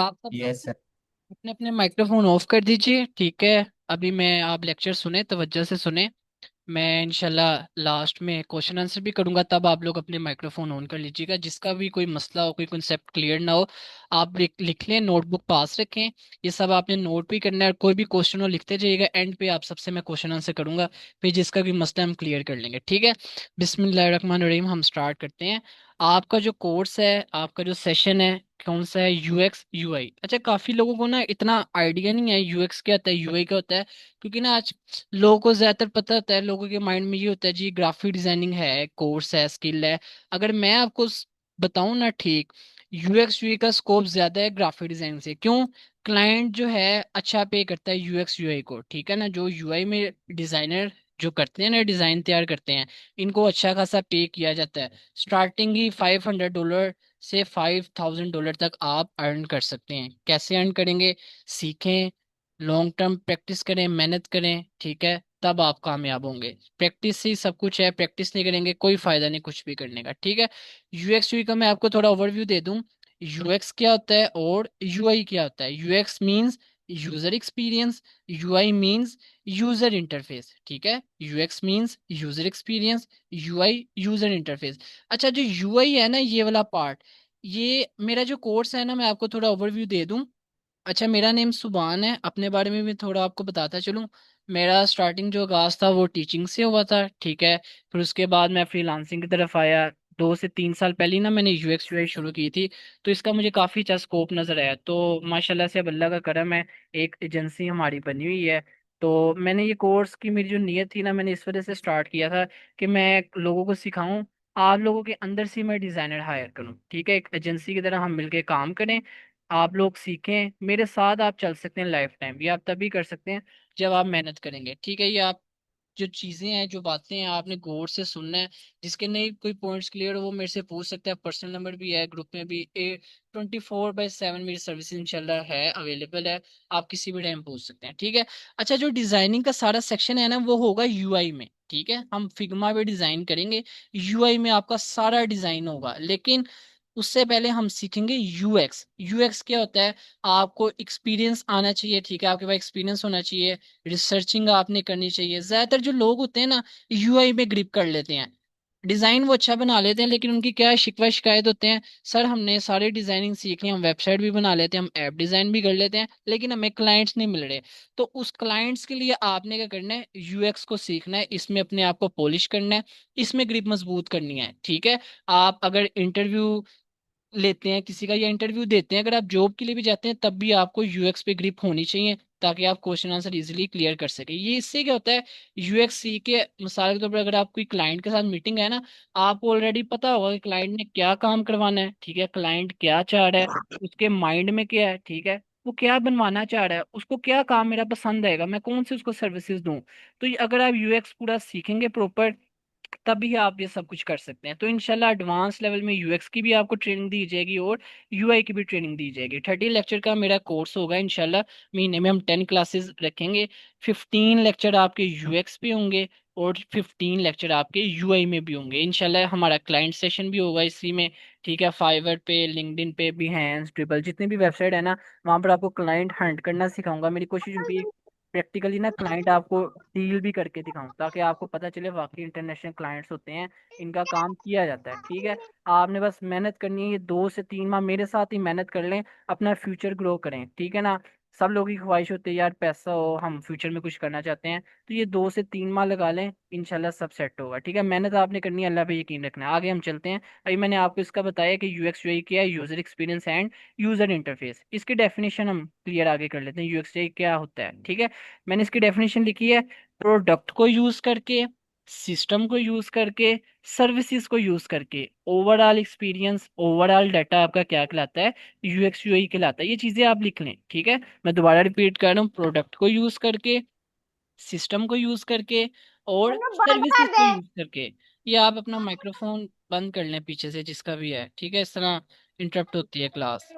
आप सब yes sir. अपने अपने माइक्रोफोन ऑफ कर दीजिए, ठीक है। अभी मैं आप लेक्चर सुने, तवज्जो से सुने। मैं इंशाल्लाह लास्ट में क्वेश्चन आंसर भी करूंगा, तब आप लोग अपने माइक्रोफोन ऑन कर लीजिएगा। जिसका भी कोई मसला हो, कोई कॉन्सेप्ट क्लियर ना हो, आप लिख लें, नोटबुक पास रखें। ये सब आपने नोट भी करना है, और कोई भी क्वेश्चन हो लिखते जाइएगा। एंड पे आप सबसे मैं क्वेश्चन आंसर करूंगा, फिर जिसका भी मसला है हम क्लियर कर लेंगे, ठीक है। बिस्मिल्लाहिर्रहमानिर्रहीम, हम स्टार्ट करते हैं। आपका जो कोर्स है, आपका जो सेशन है, कौन सा है? UX UI. अच्छा, काफी लोगों को ना इतना आइडिया नहीं है यूएक्स क्या होता है, यूआई क्या होता है। क्योंकि ना आज लोगों को ज्यादातर पता होता है, लोगों के माइंड में ये होता है जी ग्राफिक डिजाइनिंग है, कोर्स है, स्किल है। अगर मैं आपको बताऊं ना, ठीक, यूएक्स यूआई का स्कोप ज्यादा है ग्राफिक डिजाइन से। क्यों? क्लाइंट जो है अच्छा पे करता है यूएक्स यूआई को, ठीक है ना। जो यूआई में डिजाइनर जो करते हैं ना, डिजाइन तैयार करते हैं, इनको अच्छा खासा पे किया जाता है। स्टार्टिंग ही $500 से $5,000 तक आप अर्न कर सकते हैं। कैसे अर्न करेंगे? सीखें, लॉन्ग टर्म प्रैक्टिस करें, मेहनत करें, ठीक है, तब आप कामयाब होंगे। प्रैक्टिस से ही सब कुछ है, प्रैक्टिस नहीं करेंगे कोई फायदा नहीं कुछ भी करने का, ठीक है। यूएक्स यूआई का मैं आपको थोड़ा ओवरव्यू दे दूं। यूएक्स क्या होता है और यूआई क्या होता है? UX means user experience, UI means user interface, ठीक है। UX means user experience, UI user interface. अच्छा, जो यूआई है ना, ये वाला पार्ट, ये मेरा जो कोर्स है ना, मैं आपको थोड़ा ओवरव्यू दे दूं। अच्छा, मेरा नेम सुभान है। अपने बारे में भी थोड़ा आपको बताता चलूं। मेरा स्टार्टिंग जो आगाज था वो टीचिंग से हुआ था, ठीक है। फिर उसके बाद मैं फ्रीलांसिंग की तरफ आया। 2 से 3 साल पहले ना मैंने यूएक्स यूआई शुरू की थी। तो इसका मुझे काफ़ी अच्छा स्कोप नज़र आया, तो माशाल्लाह से अब अल्लाह का करम है, एक एजेंसी हमारी बनी हुई है। तो मैंने ये कोर्स की मेरी जो नीयत थी ना, मैंने इस वजह से स्टार्ट किया था कि मैं लोगों को सिखाऊं, आप लोगों के अंदर से मैं डिज़ाइनर हायर करूं, ठीक है। एक एजेंसी की तरह हम मिलके काम करें, आप लोग सीखें मेरे साथ। आप चल सकते हैं लाइफ टाइम, ये आप तभी कर सकते हैं जब आप मेहनत करेंगे, ठीक है। ये आप जो चीजें हैं, जो बातें हैं, आपने गौर से सुनना है। जिसके नहीं कोई पॉइंट्स क्लियर हो वो मेरे से पूछ सकते हैं। पर्सनल नंबर भी है, ग्रुप में भी 24/7 मेरी सर्विस इंशाल्लाह है, अवेलेबल है। आप किसी भी टाइम पूछ सकते हैं, ठीक है। अच्छा, जो डिजाइनिंग का सारा सेक्शन है ना, वो होगा यूआई में, ठीक है। हम फिग्मा पे डिजाइन करेंगे, यूआई में आपका सारा डिजाइन होगा। लेकिन उससे पहले हम सीखेंगे यूएक्स। यूएक्स क्या होता है? आपको एक्सपीरियंस आना चाहिए, ठीक है, आपके पास एक्सपीरियंस होना चाहिए। रिसर्चिंग आपने करनी चाहिए। ज्यादातर जो लोग होते हैं ना, यूआई में ग्रिप कर लेते हैं, डिजाइन वो अच्छा बना लेते हैं, लेकिन उनकी क्या है, शिकवा शिकायत होते हैं, सर हमने सारी डिजाइनिंग सीख ली, हम वेबसाइट भी बना लेते हैं, हम ऐप डिजाइन भी कर लेते हैं, लेकिन हमें क्लाइंट्स नहीं मिल रहे। तो उस क्लाइंट्स के लिए आपने क्या करना है, यूएक्स को सीखना है, इसमें अपने आप को पॉलिश करना है, इसमें ग्रिप मजबूत करनी है, ठीक है। आप अगर इंटरव्यू लेते हैं किसी का या इंटरव्यू देते हैं, अगर आप जॉब के लिए भी जाते हैं, तब भी आपको यूएक्स पे ग्रिप होनी चाहिए, ताकि आप क्वेश्चन आंसर इजीली क्लियर कर सके। ये इससे क्या होता है, यूएक्स सी के मिसाल के तौर पर अगर आप कोई क्लाइंट के साथ मीटिंग है ना, आपको ऑलरेडी पता होगा कि क्लाइंट ने क्या काम करवाना है, ठीक है, क्लाइंट क्या चाह रहा है, उसके माइंड में क्या है, ठीक है, वो क्या बनवाना चाह रहा है, उसको क्या काम मेरा पसंद आएगा, मैं कौन सी उसको सर्विसेज दूं। तो अगर आप यूएक्स पूरा सीखेंगे प्रॉपर, तभी आप ये सब कुछ कर सकते हैं। तो इंशाल्लाह एडवांस लेवल में यूएक्स की भी आपको ट्रेनिंग दी जाएगी, और यूआई की भी ट्रेनिंग दी जाएगी। 30 लेक्चर का मेरा कोर्स होगा इंशाल्लाह। महीने में हम 10 क्लासेस रखेंगे। 15 लेक्चर आपके यूएक्स पे होंगे, और 15 लेक्चर आपके यूआई में भी होंगे इंशाल्लाह। हमारा क्लाइंट सेशन भी होगा इसी में, ठीक है। फाइवर पे, लिंक्डइन पे, बिहेंस, ड्रिबल, जितनी भी वेबसाइट है ना, वहां पर आपको क्लाइंट हंट करना सिखाऊंगा। मेरी कोशिश होगी प्रैक्टिकली ना क्लाइंट आपको डील भी करके दिखाऊं, ताकि आपको पता चले वाकई इंटरनेशनल क्लाइंट्स होते हैं, इनका काम किया जाता है, ठीक है। आपने बस मेहनत करनी है, ये 2 से 3 माह मेरे साथ ही मेहनत कर लें, अपना फ्यूचर ग्रो करें, ठीक है ना। सब लोगों की ख्वाहिश होती है यार पैसा हो, हम फ्यूचर में कुछ करना चाहते हैं, तो ये 2 से 3 माह लगा लें, इंशाल्लाह सब सेट होगा, ठीक है। मेहनत आपने करनी है, अल्लाह पे यकीन रखना है। आगे हम चलते हैं। अभी मैंने आपको इसका बताया कि यूएक्स यूआई क्या है, user experience and user interface. इसकी डेफिनेशन हम क्लियर आगे कर लेते हैं, यूएक्स यूआई क्या होता है, ठीक है। मैंने इसकी डेफिनेशन लिखी है। प्रोडक्ट को यूज करके, सिस्टम को यूज करके, सर्विसेज को यूज करके, ओवरऑल एक्सपीरियंस, ओवरऑल डाटा आपका क्या कहलाता है, यूएक्स यूआई कहलाता है। ये चीजें आप लिख लें, ठीक है। मैं दोबारा रिपीट कर रहा हूँ। प्रोडक्ट को यूज करके, सिस्टम को यूज करके, और बंद कर सर्विसेज को दे। यूज करके। ये आप अपना माइक्रोफोन बंद कर लें पीछे से, जिसका भी है, ठीक है, इस तरह इंटरप्ट होती है क्लास,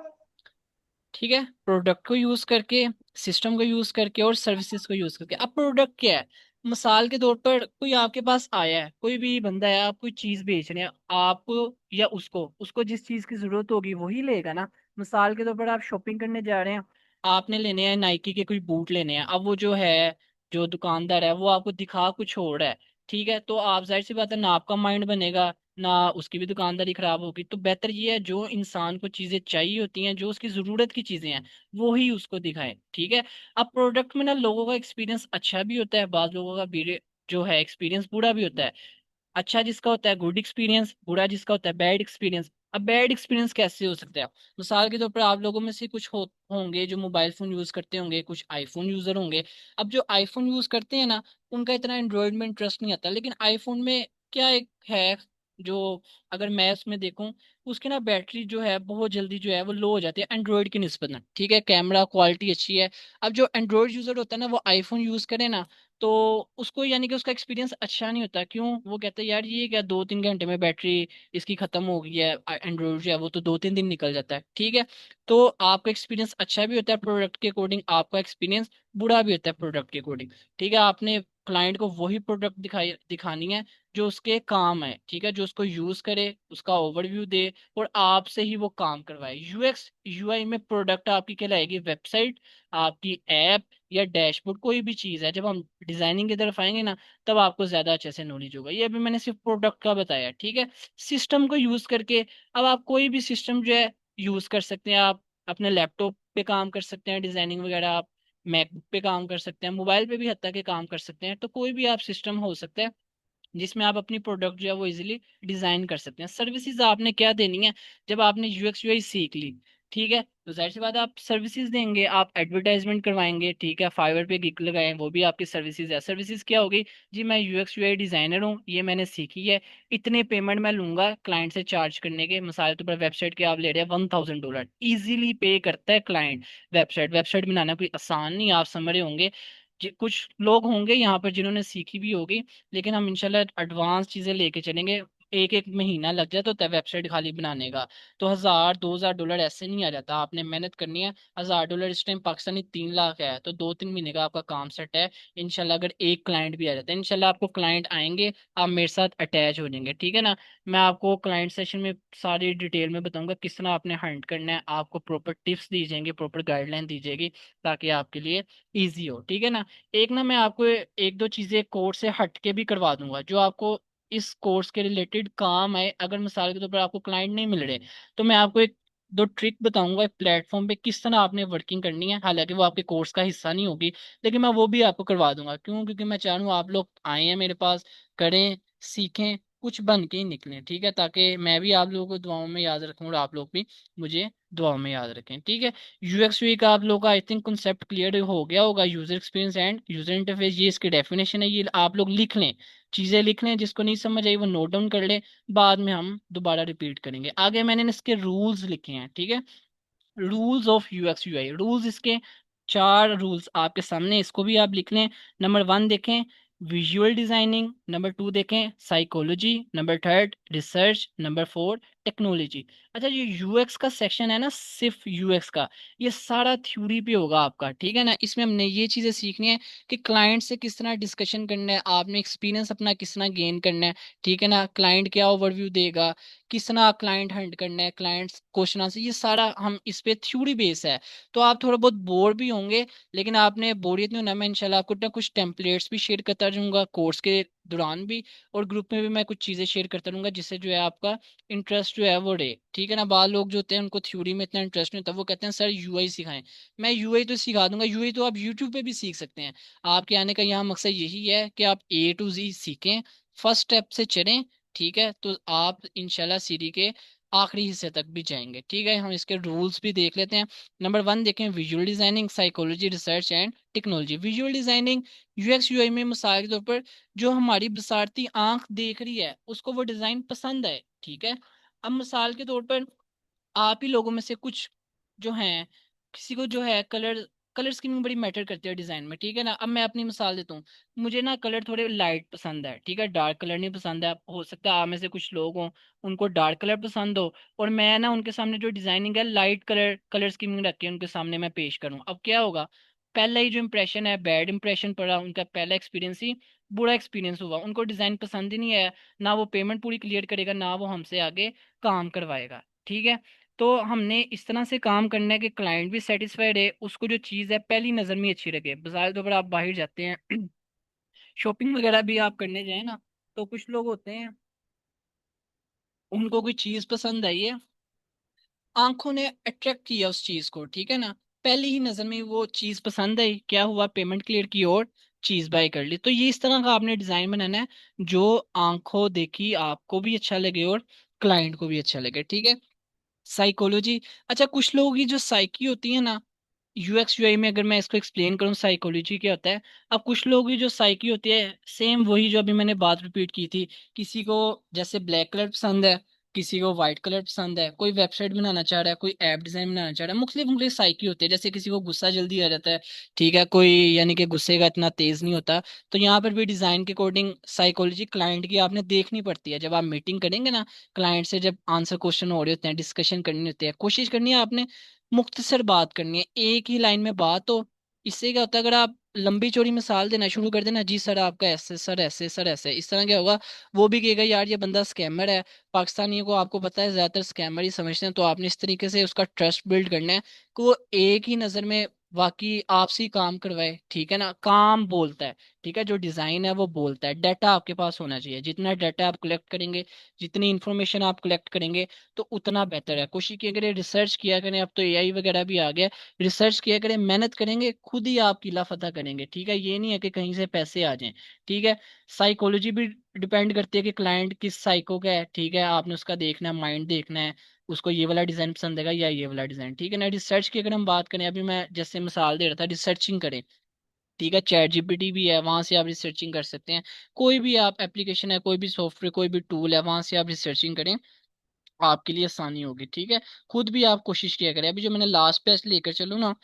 ठीक है। प्रोडक्ट को यूज करके, सिस्टम को यूज करके, और सर्विसेज को यूज करके। अब प्रोडक्ट क्या है? मिसाल के तौर पर कोई आपके पास आया है, कोई भी बंदा है, आप कोई चीज बेच रहे हैं, आपको या उसको उसको जिस चीज की जरूरत होगी वही लेगा ना। मिसाल के तौर पर आप शॉपिंग करने जा रहे हैं, आपने लेने हैं नाइकी के कोई बूट लेने हैं। अब वो जो है, जो दुकानदार है वो आपको दिखा कुछ और है। ठीक है, तो आप जाहिर सी बात है ना आपका माइंड बनेगा ना उसकी भी दुकानदारी खराब होगी। तो बेहतर ये है जो इंसान को चीजें चाहिए होती हैं, जो उसकी जरूरत की चीजें हैं, वो ही उसको दिखाएं। ठीक है। अब प्रोडक्ट में ना लोगों का एक्सपीरियंस अच्छा भी होता है, बाज लोगों का जो है एक्सपीरियंस बुरा भी होता है। अच्छा जिसका होता है गुड एक्सपीरियंस, बुरा जिसका होता है बैड एक्सपीरियंस। अब बैड एक्सपीरियंस कैसे हो सकता है? मिसाल के तौर पर आप लोगों में से कुछ होंगे जो मोबाइल फोन यूज करते होंगे, कुछ आईफोन यूजर होंगे। अब जो आईफोन यूज करते हैं ना, उनका इतना एंड्रॉयड में इंटरेस्ट नहीं आता। लेकिन आईफोन में क्या एक है जो, अगर मैं उसमें देखूं, उसकी ना बैटरी जो है बहुत जल्दी जो है वो लो हो जाती है एंड्रॉयड की निस्बत में। ठीक है, कैमरा क्वालिटी अच्छी है। अब जो एंड्रॉयड यूजर होता है ना, वो आईफोन यूज करे ना, तो उसको यानी कि उसका एक्सपीरियंस अच्छा नहीं होता। क्यों? वो कहता है यार ये क्या 2-3 घंटे में बैटरी इसकी खत्म हो गई है। एंड्रॉइड जो है वो तो 2-3 दिन निकल जाता है। ठीक है, तो आपका एक्सपीरियंस अच्छा भी होता है प्रोडक्ट के अकॉर्डिंग, आपका एक्सपीरियंस बुरा भी होता है प्रोडक्ट के अकॉर्डिंग। ठीक है, आपने क्लाइंट को वही प्रोडक्ट दिखानी है जो उसके काम है। ठीक है, जो उसको यूज करे, उसका ओवरव्यू दे और आपसे ही वो काम करवाए। यूएक्स यूआई में प्रोडक्ट आपकी कहलाएगी वेबसाइट, आपकी ऐप या डैशबोर्ड, कोई भी चीज है। जब हम डिजाइनिंग की तरफ आएंगे ना, तब आपको ज्यादा अच्छे से नॉलेज होगा। ये अभी मैंने सिर्फ प्रोडक्ट का बताया। ठीक है, सिस्टम को यूज करके अब आप कोई भी सिस्टम जो है यूज कर सकते हैं। आप अपने लैपटॉप पे काम कर सकते हैं डिजाइनिंग वगैरह, आप मैकबुक पे काम कर सकते हैं, मोबाइल पे भी हद तक के काम कर सकते हैं। तो कोई भी आप सिस्टम हो सकता है जिसमें आप अपनी प्रोडक्ट जो है वो इजीली डिजाइन कर सकते हैं। सर्विसेज आपने क्या देनी है? जब आपने यूएक्स यूआई सीख ली, ठीक है, तो जाहिर सी बात है आप सर्विसेज देंगे, आप एडवर्टाइजमेंट करवाएंगे। ठीक है, फाइवर पे गिग लगाएं, वो भी आपकी सर्विसेज है। सर्विसेज क्या होगी? जी मैं यूएक्स यूआई डिजाइनर हूँ, ये मैंने सीखी है, इतने पेमेंट मैं लूंगा क्लाइंट से चार्ज करने के। मिसाल के तौर पर वेबसाइट के आप ले रहे हैं $1000, इजीली पे करता है क्लाइंट। वेबसाइट वेबसाइट बनाना कोई आसान नहीं, आप समझ रहे होंगे। कुछ लोग होंगे यहाँ पर जिन्होंने सीखी भी होगी, लेकिन हम इंशाल्लाह एडवांस चीजें लेके चलेंगे। एक एक महीना लग जाता होता है वेबसाइट खाली बनाने का, तो $1000-2000 ऐसे नहीं आ जाता। आपने मेहनत करनी है। $1000 इस टाइम पाकिस्तानी 3 लाख है, तो 2-3 महीने का आपका काम सेट है इंशाल्लाह। अगर एक क्लाइंट भी आ जाता है, इंशाल्लाह आपको क्लाइंट आएंगे, आप मेरे साथ अटैच हो जाएंगे। ठीक है ना? मैं आपको क्लाइंट सेशन में सारी डिटेल में बताऊंगा किस तरह आपने हंट करना है, आपको प्रॉपर टिप्स दी जाएंगी, प्रॉपर गाइडलाइन दी जाएगी, ताकि आपके लिए ईजी हो। ठीक है ना? एक ना मैं आपको एक दो चीजें कोर्स से हट के भी करवा दूंगा जो आपको इस कोर्स के रिलेटेड काम है। अगर मिसाल के तौर पर आपको क्लाइंट नहीं मिल रहे, तो मैं आपको एक दो ट्रिक बताऊंगा एक प्लेटफॉर्म पे किस तरह आपने वर्किंग करनी है। हालांकि वो आपके कोर्स का हिस्सा नहीं होगी, लेकिन मैं वो भी आपको करवा दूंगा। क्यों? क्योंकि मैं चाह रहा हूँ आप लोग आए हैं मेरे पास, करें, सीखें, कुछ बन के ही निकलें। ठीक है, ताकि मैं भी आप लोगों को दुआओं में याद रखूं और आप लोग भी मुझे दुआओं में याद रखें। ठीक है, यूएक्स यूई का आप लोगों का आई थिंक कंसेप्ट क्लियर हो गया होगा। User experience and user interface, ये इसकी डेफिनेशन है, ये आप लोग लिख लें, चीजें लिख लें, जिसको नहीं समझ आई वो नोट डाउन कर लें, बाद में हम दोबारा रिपीट करेंगे। आगे मैंने इसके रूल्स लिखे हैं। ठीक है, rules of UX UI, rules इसके 4 रूल्स आपके सामने, इसको भी आप लिख लें। नंबर 1 देखें विजुअल डिजाइनिंग, नंबर 2 देखें psychology, number 3 research, number 4 technology. अच्छा, ये यूएक्स का सेक्शन है ना, सिर्फ यूएक्स का, ये सारा थ्योरी पे होगा आपका। ठीक है ना? इसमें हमने ये चीजें सीखनी है कि क्लाइंट से किस तरह डिस्कशन करना है, आपने एक्सपीरियंस अपना किस तरह गेन करना है। ठीक है ना? क्लाइंट क्या ओवरव्यू देगा, किस तरह क्लाइंट हंट करना है, क्लाइंट क्वेश्चन आंसर, ये सारा हम इस पे थ्योरी बेस है। तो आप थोड़ा बहुत बोर भी होंगे, लेकिन आपने बोरियत नहीं होना। मैं इंशाल्लाह आपको ना कुछ टेम्पलेट्स भी शेयर करता रहूंगा कोर्स के दौरान भी, और ग्रुप में भी मैं कुछ चीजें शेयर करता रहूंगा, जिससे जो है आपका इंटरेस्ट जो है वो रहे। ठीक है ना? बाद लोग जो होते हैं उनको थ्योरी में इतना इंटरेस्ट नहीं होता, वो कहते हैं सर यूआई सिखाएं। मैं यूआई तो सिखा दूंगा, यूआई तो आप यूट्यूब पे भी सीख सकते हैं। आपके आने का यहाँ मकसद यही है कि आप A to Z सीखें, फर्स्ट स्टेप से चलें। ठीक है, तो आप इंशाल्लाह सीढ़ी के आखिरी हिस्से तक भी जाएंगे। ठीक है, हम इसके रूल्स भी देख लेते हैं। नंबर 1 देखें visual designing, psychology, research and technology. Visual designing UX UI में मिसाल के तौर पर जो हमारी बसारती आंख देख रही है उसको वो डिजाइन पसंद है। ठीक है, अब मिसाल के तौर पर आप ही लोगों में से कुछ जो हैं, किसी को जो है कलर कलर स्कीमिंग बड़ी मैटर करती है डिजाइन में। ठीक है ना? अब मैं अपनी मिसाल देता हूँ, मुझे ना कलर थोड़े लाइट पसंद है। ठीक है, डार्क कलर नहीं पसंद है। अब हो सकता है आप में से कुछ लोग हों उनको डार्क कलर पसंद हो, और मैं ना उनके सामने जो डिजाइनिंग है लाइट कलर कलर स्कीमिंग रख के उनके सामने मैं पेश करूँ। अब क्या होगा? पहला ही जो इंप्रेशन है बैड इंप्रेशन पड़ा, उनका पहला एक्सपीरियंस ही बुरा एक्सपीरियंस हुआ, उनको डिजाइन पसंद ही नहीं आया, ना वो पेमेंट पूरी क्लियर करेगा, ना वो हमसे आगे काम करवाएगा। ठीक है, तो हमने इस तरह से काम करना है कि क्लाइंट भी सेटिस्फाइड है, उसको जो चीज़ है पहली नज़र में ही अच्छी लगे। मिसाल के ऊपर आप बाहर जाते हैं शॉपिंग वगैरह भी आप करने जाए ना, तो कुछ लोग होते हैं उनको कोई चीज़ पसंद आई है, आंखों ने अट्रैक्ट किया उस चीज को, ठीक है ना, पहली ही नजर में वो चीज पसंद आई, क्या हुआ, पेमेंट क्लियर की और चीज बाय कर ली। तो ये इस तरह का आपने डिजाइन बनाना है जो आंखों देखी आपको भी अच्छा लगे और क्लाइंट को भी अच्छा लगे, ठीक है। साइकोलॉजी, अच्छा कुछ लोगों की जो साइकी होती है ना, यूएक्स यूआई में अगर मैं इसको एक्सप्लेन करूँ साइकोलॉजी क्या होता है। अब कुछ लोगों की जो साइकी होती है, सेम वही जो अभी मैंने बात रिपीट की थी, किसी को जैसे ब्लैक कलर पसंद है, किसी को व्हाइट कलर पसंद है, कोई वेबसाइट बनाना चाह रहा है, कोई ऐप डिजाइन बनाना चाह रहा है, मुख्तलिफ मुख्तलिफ साइकी होती है। जैसे किसी को गुस्सा जल्दी आ जाता है, ठीक है, कोई यानी कि गुस्से का इतना तेज नहीं होता। तो यहाँ पर भी डिजाइन के अकॉर्डिंग साइकोलॉजी क्लाइंट की आपने देखनी पड़ती है। जब आप मीटिंग करेंगे ना क्लाइंट से, जब आंसर क्वेश्चन हो रहे होते हैं, डिस्कशन करनी होती है, कोशिश करनी है आपने मुख्तसर बात करनी है, एक ही लाइन में बात हो। इससे क्या होता है, अगर आप लंबी चौड़ी मिसाल देना शुरू कर देना, जी सर आपका ऐसे, सर ऐसे, सर ऐसे, इस तरह क्या होगा, वो भी कहेगा यार ये बंदा स्कैमर है। पाकिस्तानियों को आपको पता है ज्यादातर स्कैमर ही समझते हैं। तो आपने इस तरीके से उसका ट्रस्ट बिल्ड करना है कि वो एक ही नजर में वाकई आपसे ही काम करवाए, ठीक है ना। काम बोलता है, ठीक है, जो डिजाइन है वो बोलता है। डाटा आपके पास होना चाहिए, जितना डाटा आप कलेक्ट करेंगे, जितनी इंफॉर्मेशन आप कलेक्ट करेंगे, तो उतना बेहतर है। कोशिश किया करें, रिसर्च किया करें, अब तो एआई वगैरह भी आ गया, रिसर्च किया करें, मेहनत करेंगे, खुद ही आप किला फतह करेंगे, ठीक है। ये नहीं है कि कहीं से पैसे आ जाएं, ठीक है। साइकोलॉजी भी डिपेंड करती है कि क्लाइंट किस साइको का है, ठीक है, आपने उसका देखना है, माइंड देखना है, उसको ये वाला डिजाइन पसंद है या ये वाला डिजाइन, ठीक है ना। रिसर्च की अगर हम बात करें, अभी मैं जैसे मिसाल दे रहा था, रिसर्चिंग करें, ठीक है, चैट जीपीटी भी है, वहां से आप रिसर्चिंग कर सकते हैं। कोई भी आप एप्लीकेशन है, कोई भी सॉफ्टवेयर, कोई भी टूल है, वहां से आप रिसर्चिंग करें, आपके लिए आसानी होगी, ठीक है। खुद भी आप कोशिश किया करें। अभी जो मैंने लास्ट पेज लेकर चलूँ ना,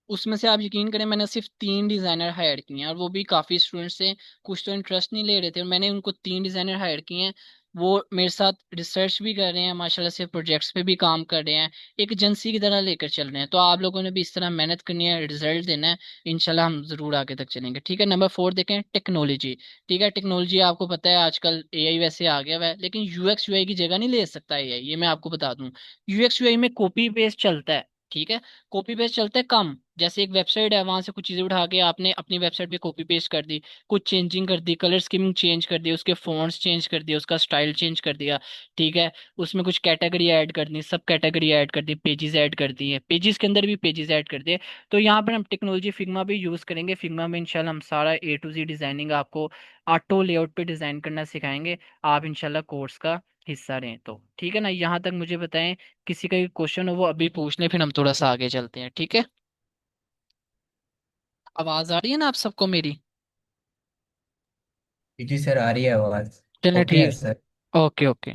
उसमें से आप यकीन करें मैंने सिर्फ 3 डिजाइनर हायर किए हैं, और वो भी काफी स्टूडेंट्स से, कुछ तो इंटरेस्ट नहीं ले रहे थे, और मैंने उनको 3 डिजाइनर हायर किए हैं। वो मेरे साथ रिसर्च भी कर रहे हैं, माशाल्लाह से प्रोजेक्ट्स पे भी काम कर रहे हैं, एक एजेंसी की तरह लेकर चल रहे हैं। तो आप लोगों ने भी इस तरह मेहनत करनी है, रिजल्ट देना है, इंशाल्लाह हम जरूर आगे तक चलेंगे, ठीक है। नंबर 4 देखें, टेक्नोलॉजी, ठीक है। टेक्नोलॉजी आपको पता है आजकल एआई वैसे आ गया हुआ है, लेकिन यूएक्स यूआई की जगह नहीं ले सकता एआई, ये मैं आपको बता दूं। यूएक्स यूआई में कॉपी पेस्ट चलता है, ठीक है, कॉपी पेस्ट चलता है कम। जैसे एक वेबसाइट है, वहां से कुछ चीजें उठा के आपने अपनी वेबसाइट पे कॉपी पेस्ट कर दी, कुछ चेंजिंग कर दी, कलर स्कीमिंग चेंज कर दी, उसके फॉन्ट्स चेंज कर दिया, उसका स्टाइल चेंज कर दिया, ठीक है, उसमें कुछ कैटेगरी ऐड कर दी, सब कैटेगरी ऐड कर दी, पेजेस ऐड कर दिए, पेजेस के अंदर भी पेजेस ऐड कर दिए। तो यहाँ पर हम टेक्नोलॉजी फिग्मा भी यूज करेंगे। फिग्मा में इंशाल्लाह हम सारा A to Z डिजाइनिंग आपको ऑटो लेआउट पे डिजाइन करना सिखाएंगे। आप इंशाल्लाह कोर्स का हिस्सा रहें तो, ठीक है ना। यहाँ तक मुझे बताएं, किसी का क्वेश्चन हो वो अभी पूछ लें, फिर हम थोड़ा सा आगे चलते हैं, ठीक है। आवाज आ रही है ना आप सबको मेरी? जी सर, आ रही है आवाज। चलिए ओके है ठीक, सर। ओके ओके,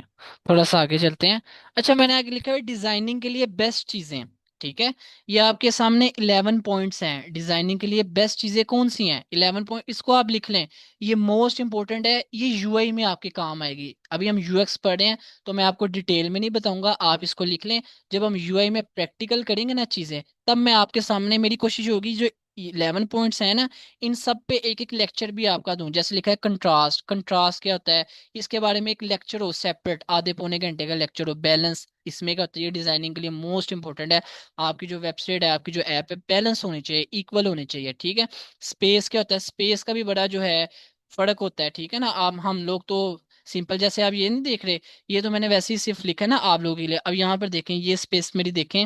थोड़ा सा आगे चलते हैं। अच्छा मैंने आगे लिखा है डिजाइनिंग के लिए बेस्ट चीजें, ठीक है। ये आपके सामने 11 पॉइंट्स हैं, डिजाइनिंग के लिए बेस्ट चीजें कौन सी हैं, 11 पॉइंट, इसको आप लिख लें। ये मोस्ट इंपॉर्टेंट है, ये यूआई में आपके काम आएगी। अभी हम यूएक्स पढ़ रहे हैं, तो मैं आपको डिटेल में नहीं बताऊंगा, आप इसको लिख लें। जब हम यूआई में प्रैक्टिकल करेंगे ना चीजें, तब मैं आपके सामने, मेरी कोशिश होगी जो 11 पॉइंट्स हैं ना, इन सब पे एक एक लेक्चर भी आपका दूं। जैसे लिखा है कंट्रास्ट, कंट्रास्ट क्या होता है, इसके बारे में एक लेक्चर हो सेपरेट, आधे पौने घंटे का लेक्चर हो। बैलेंस, इसमें क्या होता है, ये डिजाइनिंग के लिए मोस्ट इंपॉर्टेंट है। आपकी जो वेबसाइट है, आपकी जो ऐप है, बैलेंस होनी चाहिए, इक्वल होनी चाहिए, ठीक है। स्पेस क्या होता है, स्पेस का भी बड़ा जो है फर्क होता है, ठीक है ना। आप हम लोग तो सिंपल, जैसे आप ये नहीं देख रहे, ये तो मैंने वैसे ही सिर्फ लिखा है ना आप लोगों के लिए। अब यहाँ पर देखें, ये स्पेस मेरी देखें,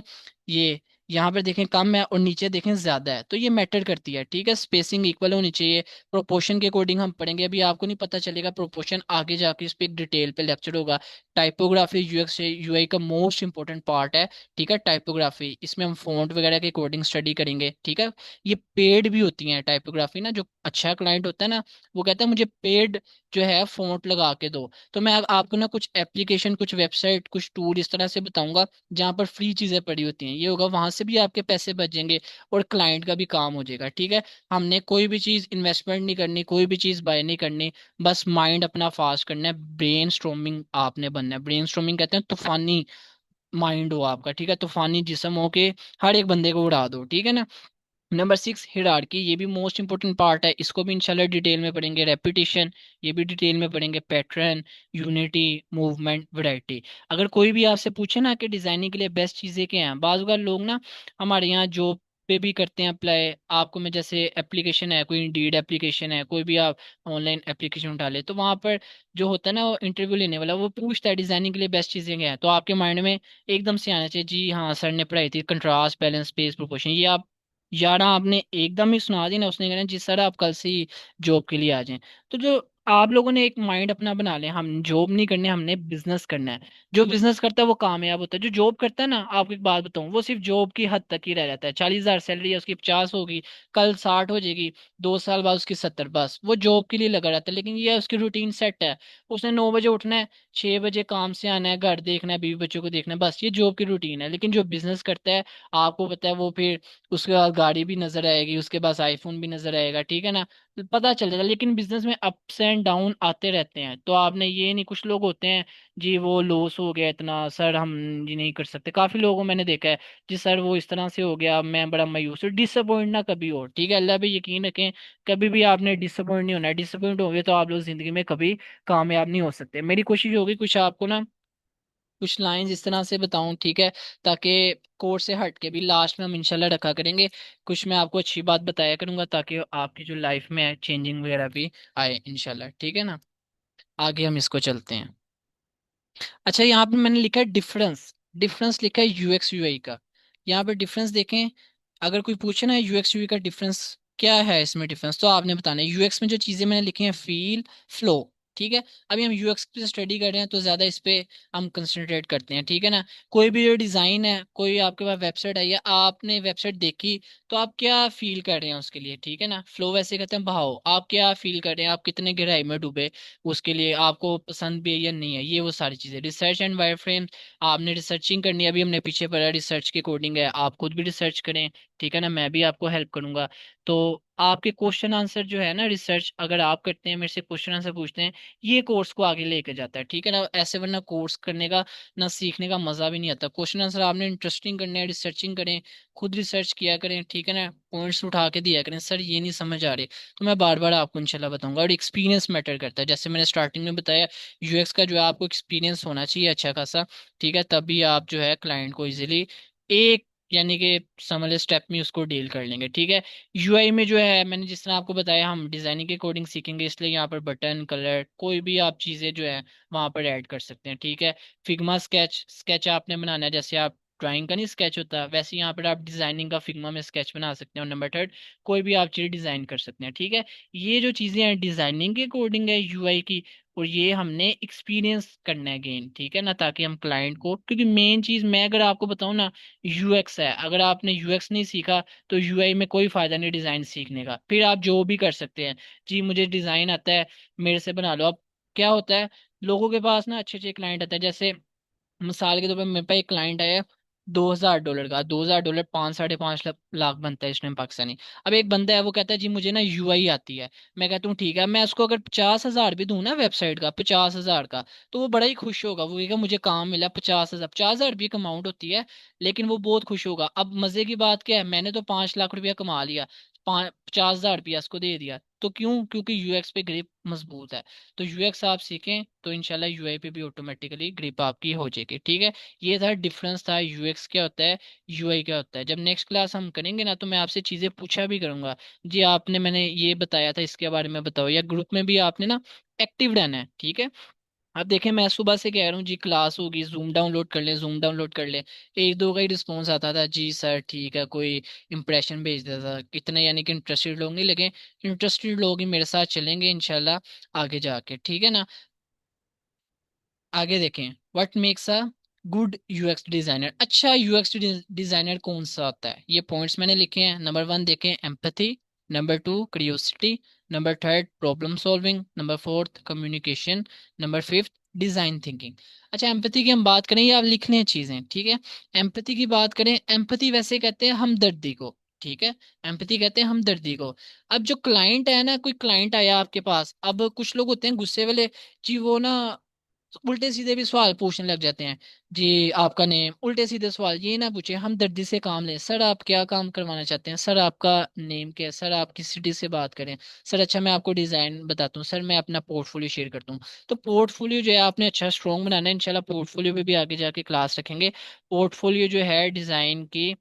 ये यहाँ पर देखें कम है, और नीचे देखें ज्यादा है, तो ये मैटर करती है, ठीक है। स्पेसिंग इक्वल होनी चाहिए। प्रोपोर्शन के अकॉर्डिंग हम पढ़ेंगे, अभी आपको नहीं पता चलेगा प्रोपोर्शन, आगे जाके इस पे एक डिटेल पे लेक्चर होगा। टाइपोग्राफी यूएक्स यूआई का मोस्ट इंपॉर्टेंट पार्ट है, ठीक है। टाइपोग्राफी, इसमें हम फॉन्ट वगैरह के अकॉर्डिंग स्टडी करेंगे, ठीक है। ये पेड भी होती है टाइपोग्राफी ना, जो अच्छा क्लाइंट होता है ना, वो कहता है मुझे पेड जो है फॉन्ट लगा के दो। तो मैं आपको ना कुछ एप्लीकेशन, कुछ वेबसाइट, कुछ टूल इस तरह से बताऊंगा जहां पर फ्री चीजें पड़ी होती हैं। ये होगा, वहां से भी आपके पैसे बचेंगे और क्लाइंट का भी काम हो जाएगा, ठीक है। हमने कोई भी चीज इन्वेस्टमेंट नहीं करनी, कोई भी चीज बाय नहीं करनी, बस माइंड अपना फास्ट करना है। ब्रेन स्ट्रोमिंग आपने बनना है, ब्रेन स्ट्रोमिंग कहते हैं तूफानी माइंड हो आपका, ठीक है, तूफानी जिस्म हो के हर एक बंदे को उड़ा दो, ठीक है ना। नंबर 6 हिरार्की, ये भी मोस्ट इंपॉर्टेंट पार्ट है, इसको भी इंशाल्लाह डिटेल में पढ़ेंगे। रेपिटेशन, ये भी डिटेल में पढ़ेंगे। Pattern, unity, movement, variety. अगर कोई भी आपसे पूछे ना कि डिजाइनिंग के लिए बेस्ट चीजें क्या हैं, बाज़ बार लोग ना हमारे यहाँ जॉब पे भी करते हैं अप्लाई। आपको मैं जैसे एप्लीकेशन है, कोई इंडीड एप्लीकेशन है, कोई भी आप ऑनलाइन एप्लीकेशन उठा ले, तो वहां पर जो होता है ना वो इंटरव्यू लेने वाला, वो पूछता है डिजाइनिंग के लिए बेस्ट चीजें क्या है, तो आपके माइंड में एकदम से आना चाहिए जी हाँ सर ने पढ़ाई थी कंट्रास्ट, बैलेंस, स्पेस, प्रोपोर्शन। ये आप यार आपने एकदम ही सुना दी ना, उसने कहना जी सर आप कल से ही जॉब के लिए आ जाएं। तो जो आप लोगों ने एक माइंड अपना बना लिया, हम जॉब नहीं करने, हमने बिजनेस करना है। जो बिजनेस करता है वो कामयाब होता है। जो जॉब करता है ना, आपको एक बात बताऊं, वो सिर्फ जॉब की हद तक ही रह जाता है। 40,000 सैलरी है उसकी, 50 होगी, कल 60 हो जाएगी, 2 साल बाद उसकी 70, बस वो जॉब के लिए लगा रहता है। लेकिन ये उसकी रूटीन सेट है, उसने 9 बजे उठना है, 6 बजे काम से आना है, घर देखना है, बीवी बच्चों को देखना है, बस ये जॉब की रूटीन है। लेकिन जो बिजनेस करता है, आपको पता है वो फिर उसके बाद गाड़ी भी नजर आएगी, उसके पास आईफोन भी नजर आएगा, ठीक है ना, तो पता चल जाएगा। लेकिन बिजनेस में अप्स एंड डाउन आते रहते हैं, तो आपने ये नहीं, कुछ लोग होते हैं जी वो लॉस हो गया इतना सर हम जी नहीं कर सकते, काफी लोगों मैंने देखा है जी सर वो इस तरह से हो गया, मैं बड़ा मायूस हूँ। डिसअपॉइंट ना कभी हो, ठीक है, अल्लाह पे यकीन रखें, कभी भी आपने डिसअपॉइंट नहीं होना है। डिसअपॉइंट हो गए तो आप लोग जिंदगी में कभी कामयाब नहीं हो सकते। मेरी कोशिश होगी कुछ आपको ना कुछ लाइंस इस तरह से बताऊं, ठीक है, ताकि कोर्स से हट के भी लास्ट में हम इंशाल्लाह रखा करेंगे। कुछ मैं आपको अच्छी बात बताया करूंगा ताकि आपकी जो लाइफ में है चेंजिंग वगैरह भी आए इंशाल्लाह, ठीक है ना। आगे हम इसको चलते हैं। अच्छा, यहाँ पे मैंने लिखा है डिफरेंस, डिफरेंस लिखा है यूएक्स यूआई का। यहाँ पे डिफरेंस देखें, अगर कोई पूछे ना यूएक्स यूआई का डिफरेंस क्या है, इसमें डिफरेंस तो आपने बताना है। यूएक्स में जो चीजें मैंने लिखी हैं, फील, फ्लो, ठीक है। अभी हम यूएक्स पे स्टडी कर रहे हैं तो ज्यादा इस पे हम कंसंट्रेट करते हैं, ठीक है ना। कोई भी जो डिजाइन है, कोई आपके पास वेबसाइट आई है, आपने वेबसाइट देखी, तो आप क्या फील कर रहे हैं उसके लिए, ठीक है ना। फ्लो वैसे कहते हैं भाव, आप क्या फील कर रहे हैं, आप कितने गहराई में डूबे उसके लिए, आपको पसंद भी है या नहीं है, ये वो सारी चीजें। रिसर्च एंड वायर फ्रेम, आपने रिसर्चिंग करनी है, अभी हमने पीछे पढ़ा रिसर्च के कोडिंग है, आप खुद भी रिसर्च करें, ठीक है ना, मैं भी आपको हेल्प करूंगा। तो आपके क्वेश्चन आंसर जो है ना, रिसर्च अगर आप करते हैं, मेरे से क्वेश्चन आंसर पूछते हैं, ये कोर्स को आगे लेके जाता है, ठीक है ना। ऐसे वरना कोर्स करने का ना सीखने का मजा भी नहीं आता। क्वेश्चन आंसर आपने इंटरेस्टिंग करने हैं, रिसर्चिंग करें, खुद रिसर्च किया करें, ठीक है ना, पॉइंट्स उठा के दिया करें, सर ये नहीं समझ आ रहे, तो मैं बार बार आपको इंशाल्लाह बताऊंगा। और एक्सपीरियंस मैटर करता है, जैसे मैंने स्टार्टिंग में बताया, यूएक्स का जो है आपको एक्सपीरियंस होना चाहिए अच्छा खासा, ठीक है, तभी आप जो है क्लाइंट को इजीली एक यानी कि समझ स्टेप में उसको डील कर लेंगे, ठीक है। यूआई में जो है मैंने जिस तरह आपको बताया, हम डिजाइनिंग के कोडिंग सीखेंगे, इसलिए यहाँ पर बटन, कलर, कोई भी आप चीजें जो है वहां पर ऐड कर सकते हैं, ठीक है। फिग्मा स्केच, स्केच आपने बनाना है, जैसे आप ड्राइंग का नहीं स्केच होता, वैसे यहाँ पर आप डिजाइनिंग का फिग्मा में स्केच बना सकते हैं। और नंबर थर्ड, कोई भी आप चीज डिजाइन कर सकते हैं, ठीक है। ये जो चीजें हैं डिजाइनिंग के कोडिंग है यूआई की, और ये हमने एक्सपीरियंस करना है गेन, ठीक है ना, ताकि हम क्लाइंट को, क्योंकि मेन चीज मैं अगर आपको बताऊं ना, यूएक्स है। अगर आपने यूएक्स नहीं सीखा तो यूआई में कोई फायदा नहीं डिजाइन सीखने का, फिर आप जो भी कर सकते हैं जी मुझे डिजाइन आता है मेरे से बना लो। अब क्या होता है, लोगों के पास ना अच्छे अच्छे क्लाइंट आते हैं, जैसे मिसाल के तौर पर मेरे पास एक क्लाइंट आया, $2,000 का, $2,000 5-5.5 लाख बनता है इस टाइम पाकिस्तानी। अब एक बंदा है वो कहता है जी मुझे ना यूआई आती है, मैं कहता हूँ ठीक है, मैं उसको अगर 50,000 भी दूं ना वेबसाइट का, 50,000 का, तो वो बड़ा ही खुश होगा, वो कहेगा मुझे काम मिला 50,000। 50,000 भी एक अमाउंट होती है, लेकिन वो बहुत खुश होगा। अब मजे की बात क्या है, मैंने तो 5 लाख रुपया कमा लिया, 50,000 रुपया उसको दे दिया, तो क्यों, क्योंकि यूएक्स पे ग्रिप मजबूत है। तो यूएक्स आप सीखें तो इंशाल्लाह यूआई पे भी ऑटोमेटिकली ग्रिप आपकी हो जाएगी, ठीक है। ये था डिफरेंस था, यूएक्स क्या होता है, यूआई क्या होता है। जब नेक्स्ट क्लास हम करेंगे ना, तो मैं आपसे चीजें पूछा भी करूंगा जी आपने मैंने ये बताया था इसके बारे में बताओ, या ग्रुप में भी आपने ना एक्टिव रहना है, ठीक है। अब देखें मैं सुबह से कह रहा हूँ जी क्लास होगी, जूम डाउनलोड कर ले, जूम डाउनलोड कर ले, एक दो का ही रिस्पॉन्स आता था जी सर ठीक है, कोई इंप्रेशन भेज देता था, कितने यानी कि इंटरेस्टेड लोग नहीं लगे। इंटरेस्टेड लोग ही मेरे साथ चलेंगे इंशाल्लाह आगे जाके, ठीक है ना। आगे देखें, what makes a good UX designer, अच्छा यूएक्स डिजाइनर कौन सा होता है, ये पॉइंट्स मैंने लिखे हैं। नंबर 1 देखें empathy, number 2 curiosity, number 3 problem solving, number 4 communication, number 5 design thinking. अच्छा एम्पैथी की हम बात करें, ये आप लिख लें चीजें, ठीक है। एम्पैथी की बात करें, एम्पैथी वैसे कहते हैं हमदर्दी को, ठीक है, एम्पैथी कहते हैं हमदर्दी को। अब जो क्लाइंट है ना, कोई क्लाइंट आया आपके पास, अब कुछ लोग होते हैं गुस्से वाले जी, वो ना तो उल्टे सीधे भी सवाल पूछने लग जाते हैं। जी आपका नेम, उल्टे सीधे सवाल ये ना पूछे, हम दर्दी से काम लें, सर आप क्या काम करवाना चाहते हैं, सर आपका नेम क्या है, सर आप किस सिटी से बात करें, सर अच्छा मैं आपको डिजाइन बताता हूँ, सर मैं अपना पोर्टफोलियो शेयर करता हूँ। तो पोर्टफोलियो जो है आपने अच्छा स्ट्रॉन्ग बनाना है, इंशाल्लाह पोर्टफोलियो पे भी आगे जाके क्लास रखेंगे। पोर्टफोलियो जो है डिजाइन की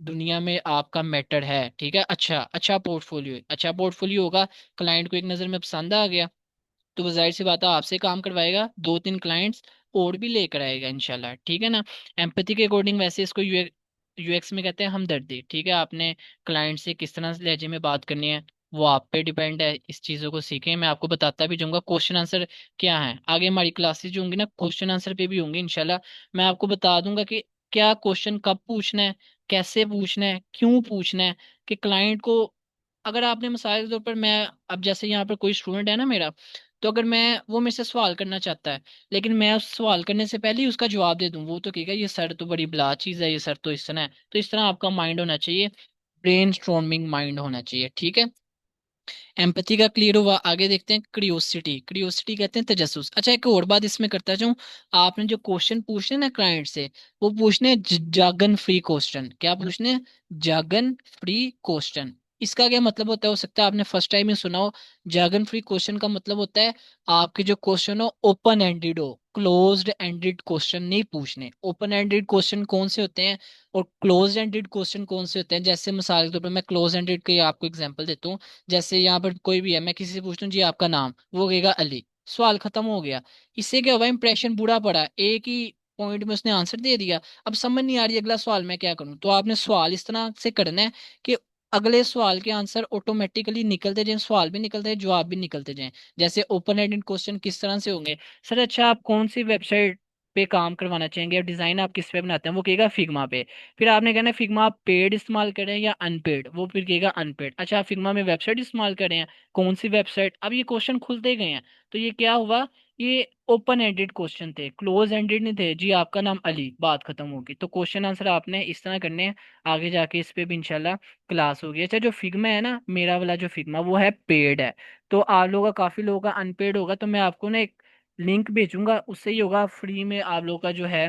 दुनिया में आपका मैटर है, ठीक है। अच्छा अच्छा पोर्टफोलियो, अच्छा पोर्टफोलियो होगा, क्लाइंट को एक नजर में पसंद आ गया, तो वो जाहिर सी बात है आपसे काम करवाएगा, दो तीन क्लाइंट्स और भी लेकर आएगा इंशाल्लाह, ठीक है ना। एम्पैथी के अकॉर्डिंग वैसे इसको यूएक्स में कहते हैं हमदर्दी, ठीक है। आपने क्लाइंट से किस तरह से लहजे में बात करनी है वो आप पे डिपेंड है, इस चीज़ों को सीखें। मैं आपको बताता भी जाऊंगा क्वेश्चन आंसर क्या है, आगे हमारी क्लासेस जो होंगी ना क्वेश्चन आंसर पे भी होंगी इंशाल्लाह। मैं आपको बता दूंगा कि क्या क्वेश्चन कब पूछना है, कैसे पूछना है, क्यों पूछना है, कि क्लाइंट को, अगर आपने मिसाल के तौर पर, मैं अब जैसे यहाँ पर कोई स्टूडेंट है ना मेरा, तो अगर मैं, वो मेरे से सवाल करना चाहता है, लेकिन मैं उस सवाल करने से पहले ही उसका जवाब दे दूं, वो तो कहेगा ये सर तो बड़ी बला चीज है, ये सर तो इस तरह है। तो इस तरह आपका माइंड होना चाहिए, ब्रेन स्ट्रॉर्मिंग माइंड होना चाहिए, ठीक है। एम्पैथी का क्लियर हुआ, आगे देखते हैं क्रियोसिटी। क्रियोसिटी कहते हैं तजस्सुस। अच्छा एक और बात इसमें करता जाऊं, आपने जो क्वेश्चन पूछने ना क्लाइंट से, वो पूछने जागन फ्री क्वेश्चन। क्या पूछने? जागन फ्री क्वेश्चन। इसका क्या मतलब होता है, हो सकता है आपने फर्स्ट टाइम ही सुना हो। जागन फ्री क्वेश्चन का मतलब होता है आपके जो क्वेश्चन हो ओपन एंडेड हो, क्लोज्ड एंडेड क्वेश्चन नहीं पूछने। ओपन एंडेड क्वेश्चन कौन से होते हैं और क्लोज एंडेड क्वेश्चन कौन से होते हैं? जैसे मिसाल के तौर पर मैं क्लोज एंडेड के आपको एग्जांपल देता हूँ। जैसे यहाँ पर कोई भी है, मैं किसी से पूछता हूँ जी आपका नाम, वो कहेगा अली, सवाल खत्म हो गया। इससे क्या हुआ, इंप्रेशन बुरा पड़ा, एक ही पॉइंट में उसने आंसर दे दिया। अब समझ नहीं आ रही अगला सवाल मैं क्या करूं, तो आपने सवाल इस तरह से करना है कि अगले सवाल के आंसर ऑटोमेटिकली निकलते जाएं, सवाल भी निकलते जाए, जवाब भी निकलते जाएं। जैसे ओपन एंडेड क्वेश्चन किस तरह से होंगे, सर अच्छा आप कौन सी वेबसाइट पे काम करवाना चाहेंगे, और डिजाइन आप किस पे बनाते हैं, वो कहेगा फिग्मा पे। फिर आपने कहना है फिग्मा आप पेड इस्तेमाल करें या अनपेड, वो फिर कहेगा अनपेड। अच्छा आप फिग्मा में वेबसाइट इस्तेमाल करें हैं, कौन सी वेबसाइट, अब ये क्वेश्चन खुलते गए हैं। तो ये क्या हुआ, ये ओपन एंडेड क्वेश्चन थे, क्लोज एंडेड नहीं थे। जी आपका नाम अली, बात खत्म होगी। तो क्वेश्चन आंसर आपने इस तरह करने हैं, आगे जाके इस पे भी इंशाल्लाह क्लास होगी। अच्छा जो फिग्मा है ना, मेरा वाला जो फिग्मा वो है पेड है, तो आप लोगों का, काफी लोगों का अनपेड होगा, तो मैं आपको ना एक लिंक भेजूंगा, उससे ही होगा फ्री में आप लोगों का जो है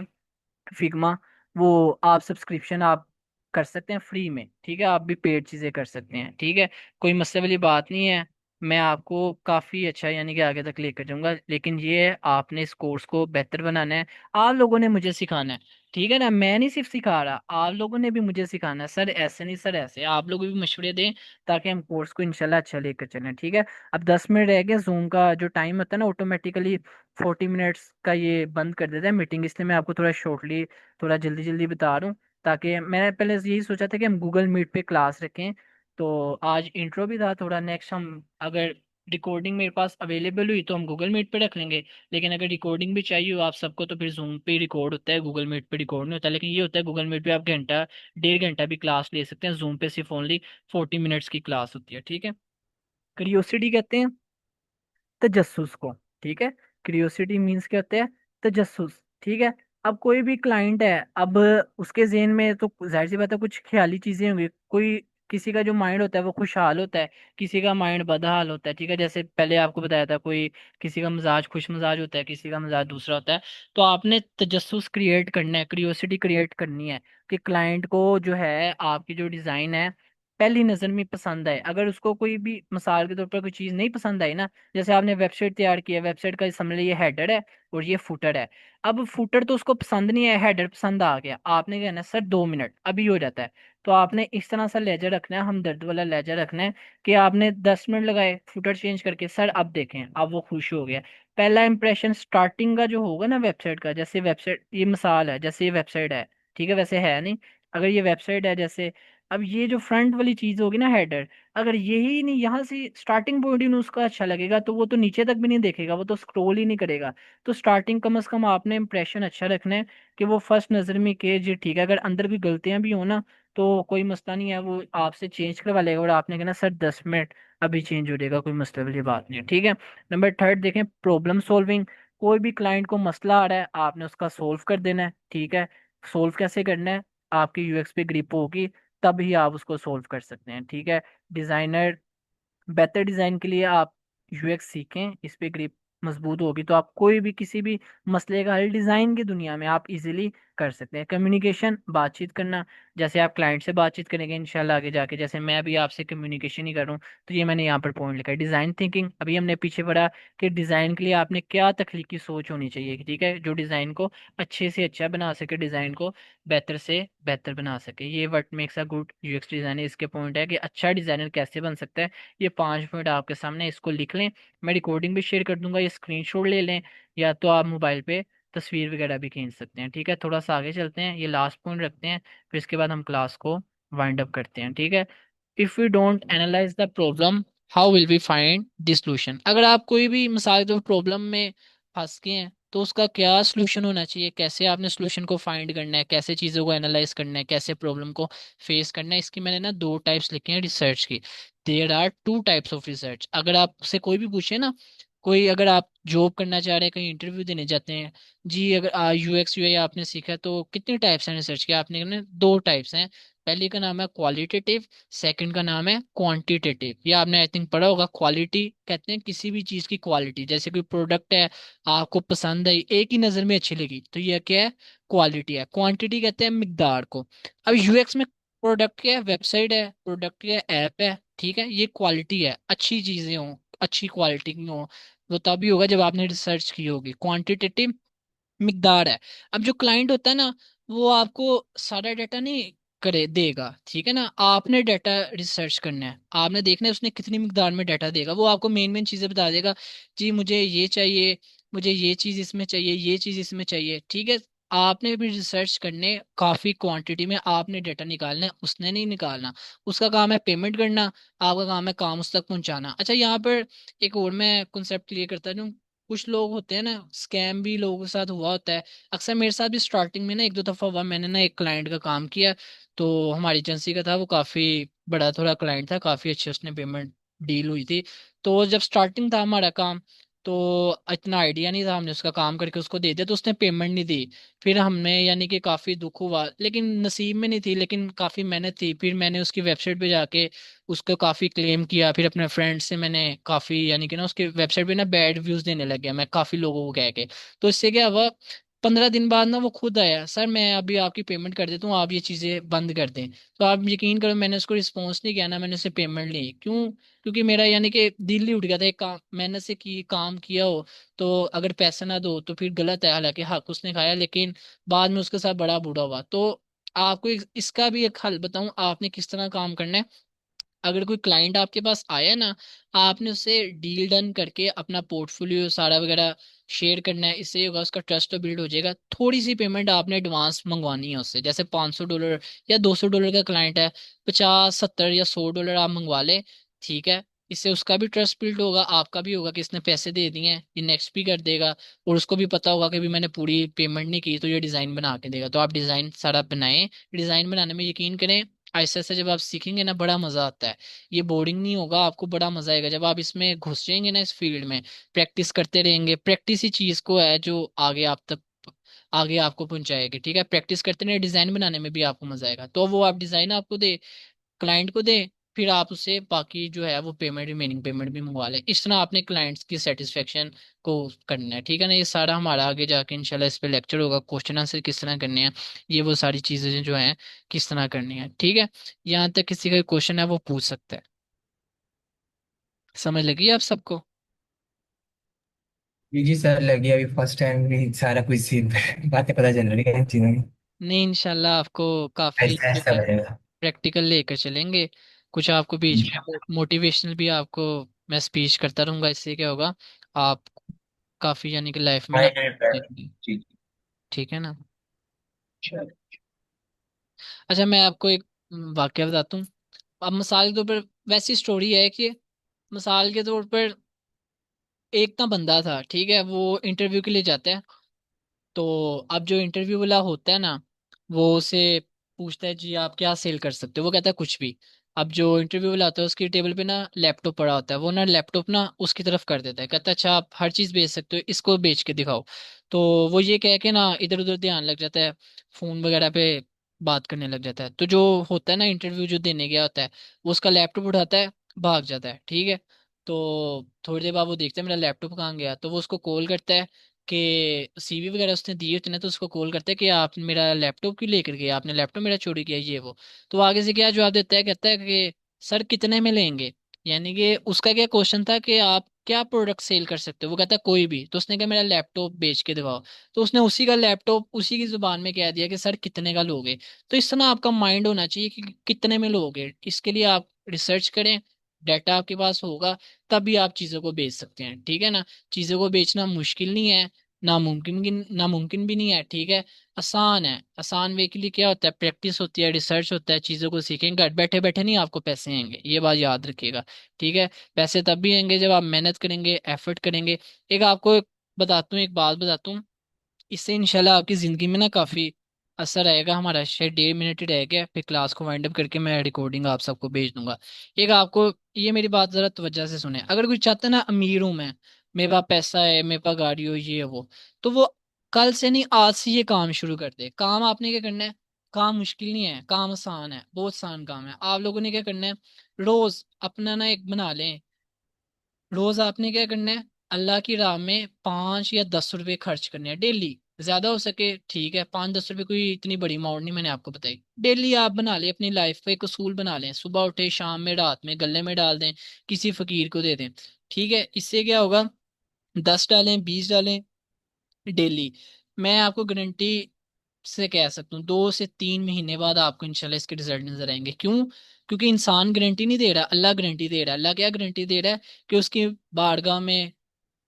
फिग्मा, वो आप सब्सक्रिप्शन आप कर सकते हैं फ्री में, ठीक है। आप भी पेड चीज़ें कर सकते हैं, ठीक है। कोई मसले वाली बात नहीं है, मैं आपको काफ़ी अच्छा यानी कि आगे तक लेकर जाऊंगा, लेकिन ये है आपने इस कोर्स को बेहतर बनाना है, आप लोगों ने मुझे सिखाना है, ठीक है ना। मैं नहीं सिर्फ सिखा रहा, आप लोगों ने भी मुझे सिखाना है, सर ऐसे नहीं सर ऐसे, आप लोग भी मशवरे दें ताकि हम कोर्स को इंशाल्लाह अच्छा लेकर चलें, ठीक है। अब 10 मिनट रह गए, जूम का जो टाइम होता है ना ऑटोमेटिकली 40 मिनट्स का ये बंद कर देता है मीटिंग, इसलिए मैं आपको थोड़ा शॉर्टली, थोड़ा जल्दी जल्दी बता रहा हूँ, ताकि मैंने पहले यही सोचा था कि हम गूगल मीट पे क्लास रखें। तो आज इंट्रो भी था थोड़ा, नेक्स्ट हम अगर रिकॉर्डिंग मेरे पास अवेलेबल हुई तो हम गूगल मीट पे रख लेंगे, लेकिन अगर रिकॉर्डिंग भी चाहिए हो आप सबको तो फिर जूम पे रिकॉर्ड होता है, गूगल मीट पे रिकॉर्ड नहीं होता। लेकिन ये होता है गूगल मीट पे आप घंटा 1.5 घंटा भी क्लास ले सकते हैं, जूम पे सिर्फ ओनली 40 मिनट्स की क्लास होती है, ठीक है। क्यूरियोसिटी कहते हैं तजस्सुस को, ठीक है। क्यूरियोसिटी मीन्स क्या होता है, तजस्सुस, ठीक है। अब कोई भी क्लाइंट है, अब उसके जेहन में तो जाहिर सी बात है कुछ ख्याली चीजें होंगी, कोई किसी का जो माइंड होता है वो खुशहाल होता है, किसी का माइंड बदहाल होता है, ठीक है। जैसे पहले आपको बताया था, कोई किसी का मिजाज खुश मिजाज होता है, किसी का मिजाज दूसरा होता है। तो आपने तजस्सुस क्रिएट करना है, क्यूरियोसिटी क्रिएट करनी है कि क्लाइंट को जो है आपकी जो डिजाइन है पहली नजर में पसंद आए। अगर उसको कोई भी मिसाल के तौर पर कोई चीज नहीं पसंद आई ना, जैसे आपने वेबसाइट तैयार की है, वेबसाइट का समझ लीजिए ये हेडर है और ये फुटर है। अब फुटर तो उसको पसंद नहीं है, हेडर पसंद आ गया, आपने कहना है सर 2 मिनट अभी हो जाता है। तो आपने इस तरह सा लेजर रखना है, हमदर्द वाला लेजर रखना है कि आपने 10 मिनट लगाए फुटर चेंज करके, सर अब देखें अब वो खुश हो गया। पहला इंप्रेशन स्टार्टिंग का जो होगा ना वेबसाइट का, जैसे वेबसाइट, ये मिसाल है, जैसे ये वेबसाइट है, ठीक है, वैसे है नहीं, अगर ये वेबसाइट है जैसे, अब ये जो फ्रंट वाली चीज होगी ना हेडर, अगर यही नहीं, यहाँ से स्टार्टिंग पॉइंट ही नहीं उसका अच्छा लगेगा, तो वो तो नीचे तक भी नहीं देखेगा, वो तो स्क्रॉल ही नहीं करेगा। तो स्टार्टिंग कम से कम आपने इंप्रेशन अच्छा रखना है कि वो फर्स्ट नजर में के जी ठीक है, अगर अंदर भी गलतियां भी हो ना तो कोई मसला नहीं है, वो आपसे चेंज करवा लेगा, और आपने कहना सर 10 मिनट अभी चेंज हो जाएगा, कोई मसले वाली बात नहीं है, ठीक है। नंबर थर्ड देखें, प्रॉब्लम सॉल्विंग। कोई भी क्लाइंट को मसला आ रहा है, आपने उसका सोल्व कर देना है, ठीक है। सोल्व कैसे करना है, आपकी यूएक्स पे ग्रिप होगी तभी आप उसको सोल्व कर सकते हैं, ठीक है। डिजाइनर, बेहतर डिजाइन के लिए आप यूएक्स सीखें, इस पे ग्रिप मजबूत होगी तो आप कोई भी किसी भी मसले का हल डिजाइन की दुनिया में आप इजीली कर सकते हैं। कम्युनिकेशन, बातचीत करना, जैसे आप क्लाइंट से बातचीत करेंगे इंशाल्लाह आगे जाके, जैसे मैं अभी आपसे कम्युनिकेशन ही कर रहा हूँ, तो ये मैंने यहाँ पर पॉइंट लिखा है। डिजाइन थिंकिंग, अभी हमने पीछे पढ़ा कि डिजाइन के लिए आपने क्या तख्लीकी सोच होनी चाहिए, ठीक है, जो डिजाइन को अच्छे से अच्छा बना सके, डिजाइन को बेहतर से बेहतर बना सके। ये what makes a good UX designer, इसके पॉइंट है कि अच्छा डिजाइनर कैसे बन सकता है। ये 5 पॉइंट आपके सामने, इसको लिख लें। मैं रिकॉर्डिंग भी शेयर कर दूंगा, ये स्क्रीनशॉट ले लें, या तो आप मोबाइल पे तस्वीर वगैरह भी खींच सकते हैं। ठीक है, थोड़ा सा आगे चलते हैं, ये लास्ट पॉइंट रखते हैं, फिर इसके बाद हम क्लास को वाइंड अप करते हैं। ठीक है। If we don't analyse the problem, how will we find the solution. अगर आप कोई भी मिसाल के प्रॉब्लम में फंस गए हैं तो उसका क्या सोल्यूशन होना चाहिए, कैसे आपने सोल्यूशन को फाइंड करना है, कैसे चीज़ों को एनालाइज करना है, कैसे प्रॉब्लम को फेस करना है, इसकी मैंने ना दो टाइप्स लिखे हैं रिसर्च की। There are two types of research. अगर आपसे कोई भी पूछे ना, कोई अगर आप जॉब करना चाह रहे हैं, कहीं इंटरव्यू देने जाते हैं, जी अगर यूएक्स यूआई आपने सीखा है, तो कितने टाइप्स हैं रिसर्च के, आपने कहना दो टाइप्स हैं। पहले का नाम है क्वालिटेटिव, सेकंड का नाम है क्वांटिटेटिव। ये आपने आई थिंक पढ़ा होगा। क्वालिटी कहते हैं किसी भी चीज की क्वालिटी, जैसे कोई प्रोडक्ट है आपको पसंद आई, एक ही नजर में अच्छी लगी, तो ये क्या है, क्वालिटी है। क्वांटिटी कहते हैं मिकदार को। अब यूएक्स में प्रोडक्ट क्या है, वेबसाइट है, प्रोडक्ट क्या है, ऐप है, ठीक है, ये क्वालिटी है, अच्छी चीजें हों, अच्छी क्वालिटी की हों, वो तभी होगा जब आपने रिसर्च की होगी। क्वांटिटेटिव मिकदार है। अब जो क्लाइंट होता है ना, वो आपको सारा डाटा नहीं करे देगा, ठीक है ना, आपने डाटा रिसर्च करना है, आपने देखना है उसने कितनी मिकदार में डाटा देगा। वो आपको मेन मेन चीजें बता देगा, जी मुझे ये चाहिए, मुझे ये चीज इसमें चाहिए, ये चीज इसमें चाहिए, ठीक है। आपने भी रिसर्च करने काफी क्वांटिटी में आपने डाटा निकालना है, उसने नहीं निकालना। उसका काम है पेमेंट करना, आपका काम है काम उस तक पहुंचाना। अच्छा, यहाँ पर एक और मैं कॉन्सेप्ट क्लियर करता हूँ। कुछ लोग होते हैं ना, स्कैम भी लोगों के साथ हुआ होता है। अक्सर मेरे साथ भी स्टार्टिंग में ना एक दो दफा हुआ। मैंने ना एक क्लाइंट का काम किया, तो हमारी एजेंसी का था, वो काफी बड़ा थोड़ा क्लाइंट था, काफी अच्छे उसने पेमेंट डील हुई थी। तो जब स्टार्टिंग था हमारा काम, तो इतना आइडिया नहीं था, हमने उसका काम करके उसको दे दिया, तो उसने पेमेंट नहीं दी। फिर हमने यानी कि काफी दुख हुआ, लेकिन नसीब में नहीं थी, लेकिन काफी मेहनत थी। फिर मैंने उसकी वेबसाइट पे जाके उसको काफी क्लेम किया, फिर अपने फ्रेंड से मैंने काफी यानी कि ना उसके वेबसाइट पे ना बैड व्यूज देने लग गया मैं काफी लोगों को कह के। तो इससे क्या हुआ, 15 दिन बाद ना वो खुद आया, सर मैं अभी आपकी पेमेंट कर देता हूँ, आप ये चीजें बंद कर दें। तो आप यकीन करो, मैंने उसको रिस्पॉन्स नहीं किया ना, मैंने उसे पेमेंट ली। क्यों? क्योंकि मेरा यानी कि दिल ही उठ गया था। एक काम मैंने से की काम किया हो, तो अगर पैसा ना दो तो फिर गलत है। हालांकि हक उसने खाया, लेकिन बाद में उसके साथ बड़ा बुरा हुआ। तो आपको इसका भी एक हल बताऊं, आपने किस तरह काम करना है। अगर कोई क्लाइंट आपके पास आया ना, आपने उससे डील डन करके अपना पोर्टफोलियो सारा वगैरह शेयर करना है। इससे ये होगा, उसका ट्रस्ट तो बिल्ड हो जाएगा। थोड़ी सी पेमेंट आपने एडवांस मंगवानी है उससे, जैसे $500 या $200 का क्लाइंट है, 50 70 या $100 आप मंगवा ले, ठीक है। इससे उसका भी ट्रस्ट बिल्ड होगा, आपका भी होगा कि इसने पैसे दे दिए हैं, ये नेक्स्ट भी कर देगा। और उसको भी पता होगा कि भी मैंने पूरी पेमेंट नहीं की तो ये डिजाइन बना के देगा। तो आप डिजाइन सारा बनाएं। डिजाइन बनाने में यकीन करें, ऐसे ऐसे जब आप सीखेंगे ना, बड़ा मजा आता है। ये बोरिंग नहीं होगा, आपको बड़ा मजा आएगा जब आप इसमें घुस जाएंगे ना, इस फील्ड में। प्रैक्टिस करते रहेंगे, प्रैक्टिस ही चीज को है जो आगे आप तक आगे आपको पहुंचाएगी। ठीक है, प्रैक्टिस करते रहे, डिजाइन बनाने में भी आपको मजा आएगा। तो वो आप डिजाइन आपको दे, क्लाइंट को दे, फिर आप उससे बाकी जो है वो पेमेंट, रिमेनिंग पेमेंट भी मंगवा लें। इस तरह आपने क्लाइंट्स की सेटिस्फेक्शन को करना है। ठीक है ना, ये सारा हमारा आगे जाके इंशाल्लाह इस पे लेक्चर होगा, क्वेश्चन आंसर किस तरह करने हैं, ये वो सारी चीजें जो हैं किस तरह करनी है। ठीक है, यहाँ तक किसी का क्वेश्चन है वो पूछ सकता है। समझ लगी आप सबको? जी जी सर, लगी अभी फर्स्ट टाइम भी सारा कुछ सीन बातें पता चल रही है इन चीजों की। नहीं, इंशाल्लाह आपको काफी ऐसा जो ऐसा है बनेगा। प्रैक्टिकल लेकर चलेंगे। कुछ आपको बीच में मोटिवेशनल भी आपको मैं स्पीच करता रहूंगा, इससे क्या होगा, आप काफी यानी कि लाइफ में ना फाइनल आगे बढ़ेंगे। जी। ठीक है ना। जी। अच्छा, मैं आपको एक वाक्य बताता हूँ। अब मिसाल के तौर पर वैसी स्टोरी है कि मिसाल के तौर पर एक ना बंदा था, ठीक है, वो इंटरव्यू के लिए जाता है। तो अब जो इंटरव्यू वाला होता है ना, वो उसे पूछता है, जी आप क्या सेल कर सकते हो, वो कहता है कुछ भी। अब जो इंटरव्यू वाला होता है उसकी टेबल पे ना लैपटॉप पड़ा होता है, वो ना लैपटॉप ना उसकी तरफ कर देता है, कहता है अच्छा आप हर चीज बेच सकते हो, इसको बेच के दिखाओ। तो वो ये कह के ना इधर उधर ध्यान लग जाता है, फोन वगैरह पे बात करने लग जाता है। तो जो होता है ना इंटरव्यू जो देने गया होता है, वो उसका लैपटॉप उठाता है, भाग जाता है, ठीक है। तो थोड़ी देर बाद वो देखता है मेरा लैपटॉप कहाँ गया, तो वो उसको कॉल करता है कि सीवी वगैरह उसने दिए होते हैं, तो उसको कॉल करता है कि आप मेरा लैपटॉप क्यों लेकर गए, आपने लैपटॉप मेरा चोरी किया, ये वो। तो वो आगे से क्या जवाब देता है, कहता है कि सर कितने में लेंगे। यानी कि उसका क्या क्वेश्चन था कि आप क्या प्रोडक्ट सेल कर सकते हो, वो कहता है कोई भी। तो उसने कहा मेरा लैपटॉप बेच के दिखाओ। तो उसने उसी का लैपटॉप उसी की जुबान में कह दिया कि सर कितने का लोगे। तो इस तरह आपका माइंड होना चाहिए कि कितने में लोगे। इसके लिए आप रिसर्च करें, डाटा आपके पास होगा, तभी आप चीज़ों को बेच सकते हैं, ठीक है ना। चीज़ों को बेचना मुश्किल नहीं है, नामुमकिन भी नहीं है, ठीक है। आसान है। आसान वे के लिए क्या होता है, प्रैक्टिस होती है, रिसर्च होता है, चीज़ों को सीखेंगे। घर बैठे बैठे नहीं आपको पैसे आएंगे, ये बात याद रखिएगा, ठीक है। पैसे तब भी आएंगे जब आप मेहनत करेंगे, एफर्ट करेंगे। एक आपको बताता हूँ, एक बात बताता हूँ, इससे इंशाल्लाह आपकी ज़िंदगी में ना काफ़ी असर आएगा। हमारा शायद 1.5 मिनट ही रह गया, फिर क्लास को वाइंड अप करके मैं रिकॉर्डिंग आप सबको भेज दूंगा। एक आपको, ये मेरी बात ज़रा तवज्जो से सुने। अगर कोई चाहता है ना अमीर हूं मैं, मेरे पास पैसा है, मेरे पास गाड़ी हो, ये वो, तो वो कल से नहीं आज से ये काम शुरू कर दे। काम आपने क्या करना है, काम मुश्किल नहीं है, काम आसान है, बहुत आसान काम है। आप लोगों ने क्या करना है, रोज अपना ना एक बना लें, रोज आपने क्या करना है, अल्लाह की राह में 5 या 10 रुपए खर्च करने हैं डेली। ज्यादा हो सके ठीक है, 5-10 रुपए कोई इतनी बड़ी अमाउंट नहीं, मैंने आपको बताई। डेली आप बना लें, अपनी लाइफ का एक उसूल बना लें, सुबह उठे शाम में रात में गले में डाल दें, किसी फकीर को दे दें, ठीक है। इससे क्या होगा, 10 डालें 20 डालें डेली, मैं आपको गारंटी से कह सकता हूँ 2 से 3 महीने बाद आपको इंशाल्लाह इसके रिजल्ट नजर आएंगे। क्यों? क्योंकि इंसान गारंटी नहीं दे रहा, अल्लाह गारंटी दे रहा है। अल्लाह क्या गारंटी दे रहा है कि उसकी बारगाह में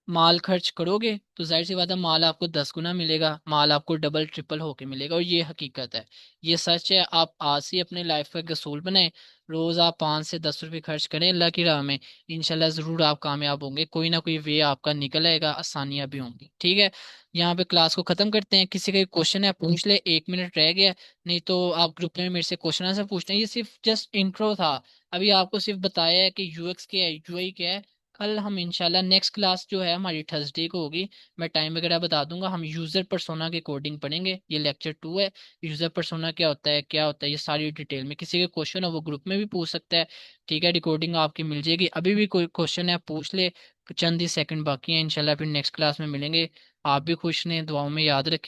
माल खर्च करोगे तो जाहिर सी बात है माल आपको 10 गुना मिलेगा, माल आपको डबल ट्रिपल होके मिलेगा, और ये हकीकत है, ये सच है। आप आज से अपने लाइफ का एक असूल बनाएं, रोज आप 5 से 10 रुपए खर्च करें अल्लाह की राह में, इंशाल्लाह जरूर आप कामयाब होंगे। कोई ना कोई वे आपका निकल आएगा, आसानियां भी होंगी, ठीक है। यहाँ पे क्लास को खत्म करते हैं। किसी का क्वेश्चन है पूछ ले, 1 मिनट रह गया, नहीं तो आप ग्रुप में मेरे से क्वेश्चन आंसर पूछते हैं। ये सिर्फ जस्ट इंट्रो था, अभी आपको सिर्फ बताया है कि यूएक्स क्या है, यूआई क्या है। कल हम इंशाल्लाह नेक्स्ट क्लास जो है हमारी थर्सडे को होगी, मैं टाइम वगैरह बता दूंगा। हम यूजर पर्सोना के कोडिंग पढ़ेंगे, ये लेक्चर 2 है। यूजर पर्सोना क्या होता है, क्या होता है, ये सारी डिटेल में किसी के क्वेश्चन है वो ग्रुप में भी पूछ सकता है, ठीक है। रिकॉर्डिंग आपकी मिल जाएगी, अभी भी कोई क्वेश्चन है पूछ ले, चंद ही सेकंड बाकी हैं, इंशाल्लाह फिर नेक्स्ट क्लास में मिलेंगे। आप भी खुश रहें, दुआओं में याद रखें।